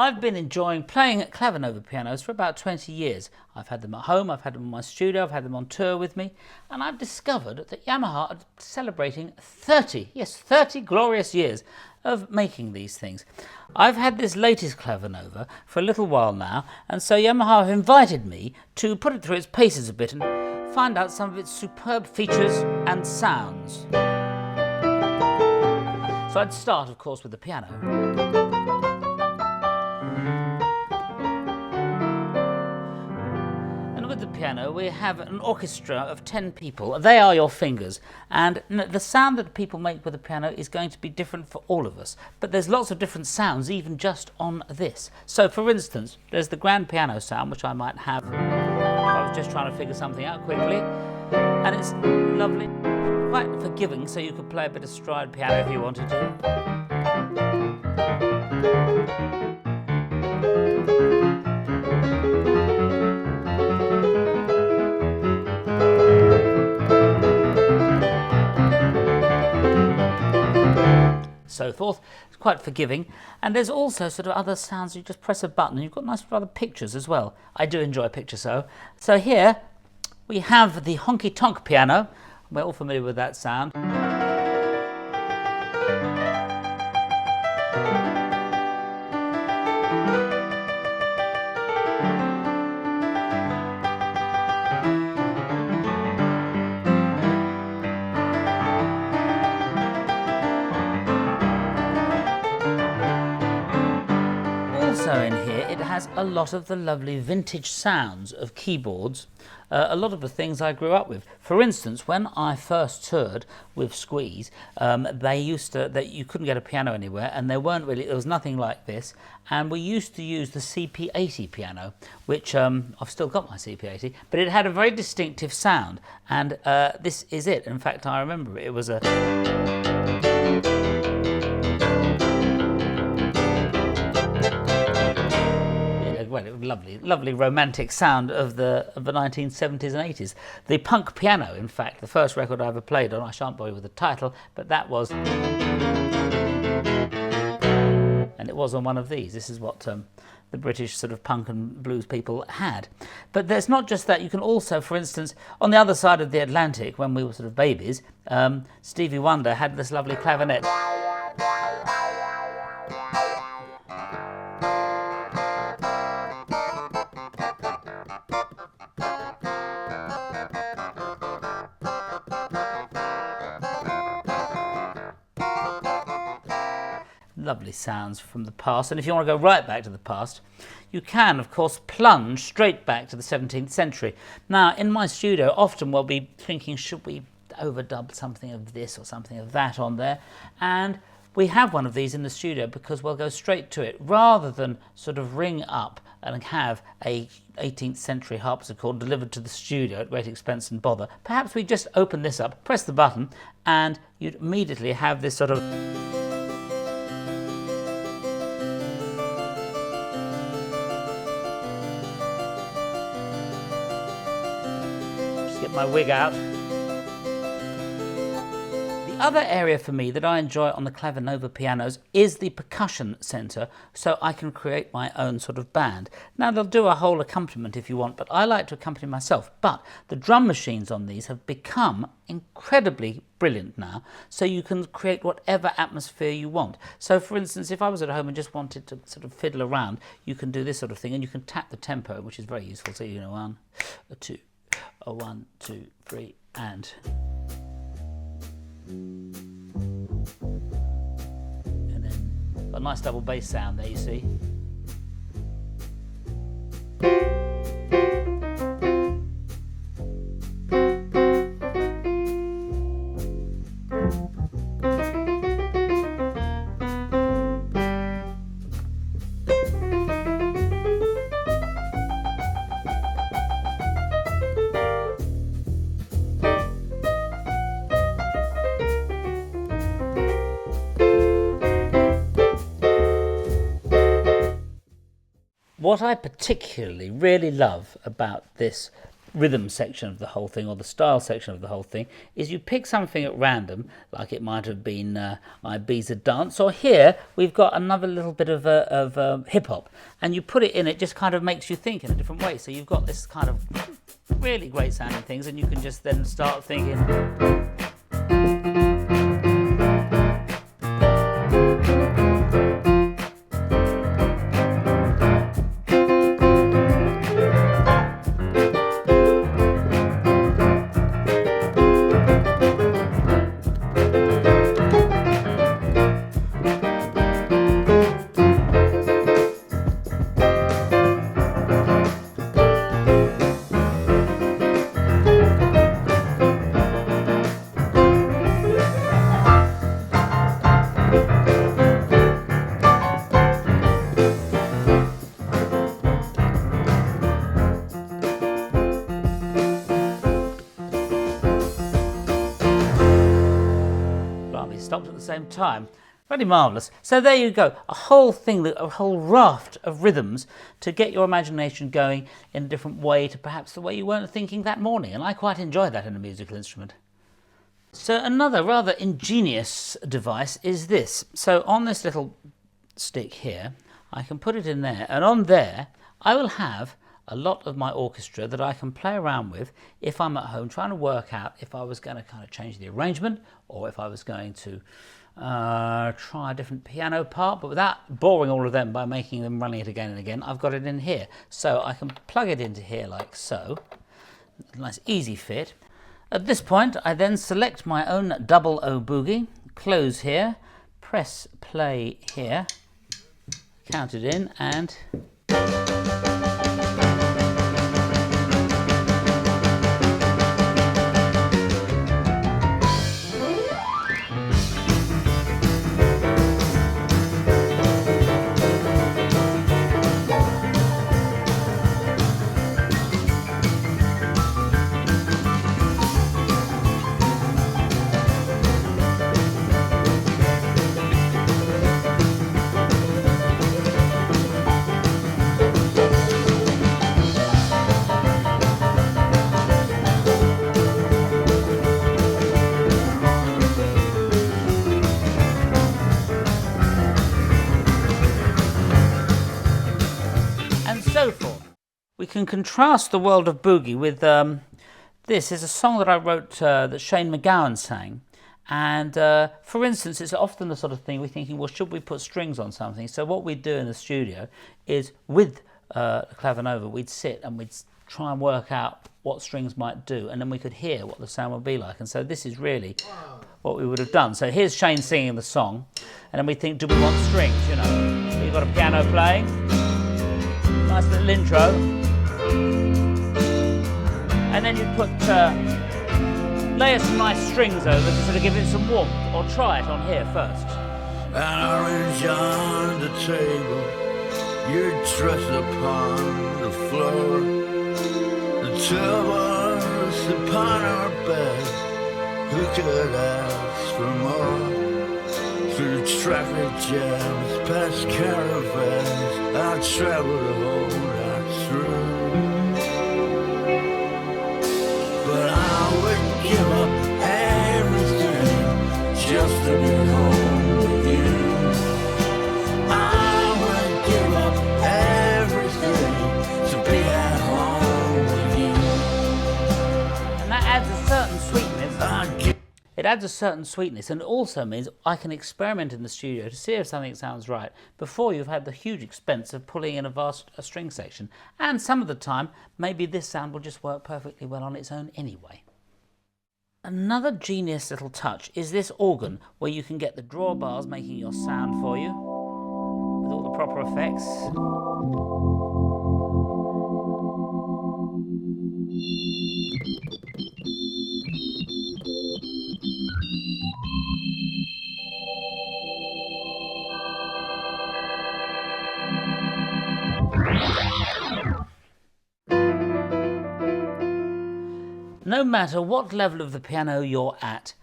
I've been enjoying playing Clavinova pianos for about 20 years. I've had them at home, I've had them in my studio, I've had them on tour with me, and I've discovered that Yamaha are celebrating 30 glorious years of making these things. I've had this latest Clavinova for a little while now, and so Yamaha have invited me to put it through its paces a bit and find out some of its superb features and sounds. So I'd start, of course, with the piano. With the piano we have an orchestra of 10 people. They are your fingers, and the sound that people make with the piano is going to be different for all of us, but there's lots of different sounds even just on this. So for instance, there's the grand piano sound, which I might have if I was just trying to figure something out quickly, and it's lovely, quite forgiving, so you could play a bit of stride piano if you wanted to. So forth. It's quite forgiving, and there's also sort of other sounds. You just press a button and you've got nice other pictures as well. I do enjoy pictures. So here we have the honky tonk piano. We're all familiar with that sound. Also in here it has a lot of the lovely vintage sounds of keyboards, a lot of the things I grew up with. For instance, when I first toured with Squeeze, you couldn't get a piano anywhere, and there was nothing like this, and we used to use the CP-80 piano, which I've still got my CP-80, but it had a very distinctive sound, and this is it. In fact, I remember it was a lovely romantic sound of the 1970s and 80s. The punk piano, in fact, the first record I ever played on. I shan't bore you with the title, but that was, and it was on one of these. This is what the British sort of punk and blues people had. But there's not just that. You can also, for instance, on the other side of the Atlantic, when we were sort of babies, Stevie Wonder had this lovely clavinet. Lovely sounds from the past, and if you want to go right back to the past, you can, of course, plunge straight back to the 17th century. Now, in my studio, often we'll be thinking, should we overdub something of this or something of that on there? And we have one of these in the studio because we'll go straight to it, rather than sort of ring up and have a 18th century harpsichord delivered to the studio at great expense and bother. Perhaps we just open this up, press the button, and you'd immediately have this sort of get my wig out. The other area for me that I enjoy on the Clavinova pianos is the percussion centre, so I can create my own sort of band. Now, they'll do a whole accompaniment if you want, but I like to accompany myself. But the drum machines on these have become incredibly brilliant now, so you can create whatever atmosphere you want. So for instance, if I was at home and just wanted to sort of fiddle around, you can do this sort of thing, and you can tap the tempo, which is very useful. So you know, 1, 2, 1, 2, 3, and then a nice double bass sound there, you see. What I particularly really love about this rhythm section of the whole thing, or the style section of the whole thing, is you pick something at random, like it might have been Ibiza dance, or here we've got another little bit of hip hop, and you put it in, it just kind of makes you think in a different way. So you've got this kind of really great sounding things, and you can just then start thinking. Stopped at the same time. Really marvellous. So there you go, a whole thing, a whole raft of rhythms to get your imagination going in a different way to perhaps the way you weren't thinking that morning, and I quite enjoy that in a musical instrument. So another rather ingenious device is this. So on this little stick here, I can put it in there, and on there I will have a lot of my orchestra that I can play around with if I'm at home trying to work out if I was going to kind of change the arrangement, or if I was going to try a different piano part, but without boring all of them by making them running it again and again. I've got it in here, so I can plug it into here like so. Nice easy fit. At this point I then select my own double O boogie, close here, press play here, count it in, and so forth. We can contrast the world of boogie with this is a song that I wrote that Shane MacGowan sang, and for instance it's often the sort of thing we're thinking, well, should we put strings on something? So what we'd do in the studio is with the Clavinova we'd sit and we'd try and work out what strings might do, and then we could hear what the sound would be like. And so this is really what we would have done. So here's Shane singing the song, and then we think, do we want strings, you know? So you've got a piano playing, nice little intro, and then you put layer some nice strings over to sort of give it some warmth, or try it on here first. An orange on the table, your dress upon the floor, the two of us upon our bed. Who could ask for more? Through traffic jams, past caravans, I traveled the whole night through. But I would give up everything just to be home with you. I would give up everything to be at home with you. And that adds a certain sweetness. It adds a certain sweetness, and it also means I can experiment in the studio to see if something sounds right before you've had the huge expense of pulling in a string section. And some of the time, maybe this sound will just work perfectly well on its own anyway. Another genius little touch is this organ, where you can get the drawbars making your sound for you with all the proper effects. No matter what level of the piano you're at,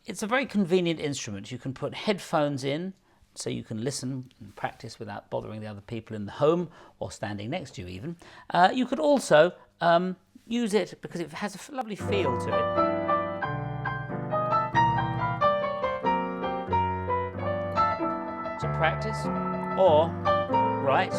it's a very convenient instrument. You can put headphones in so you can listen and practice without bothering the other people in the home or standing next to you even. You could also use it because it has a lovely feel to it. To practice, or write.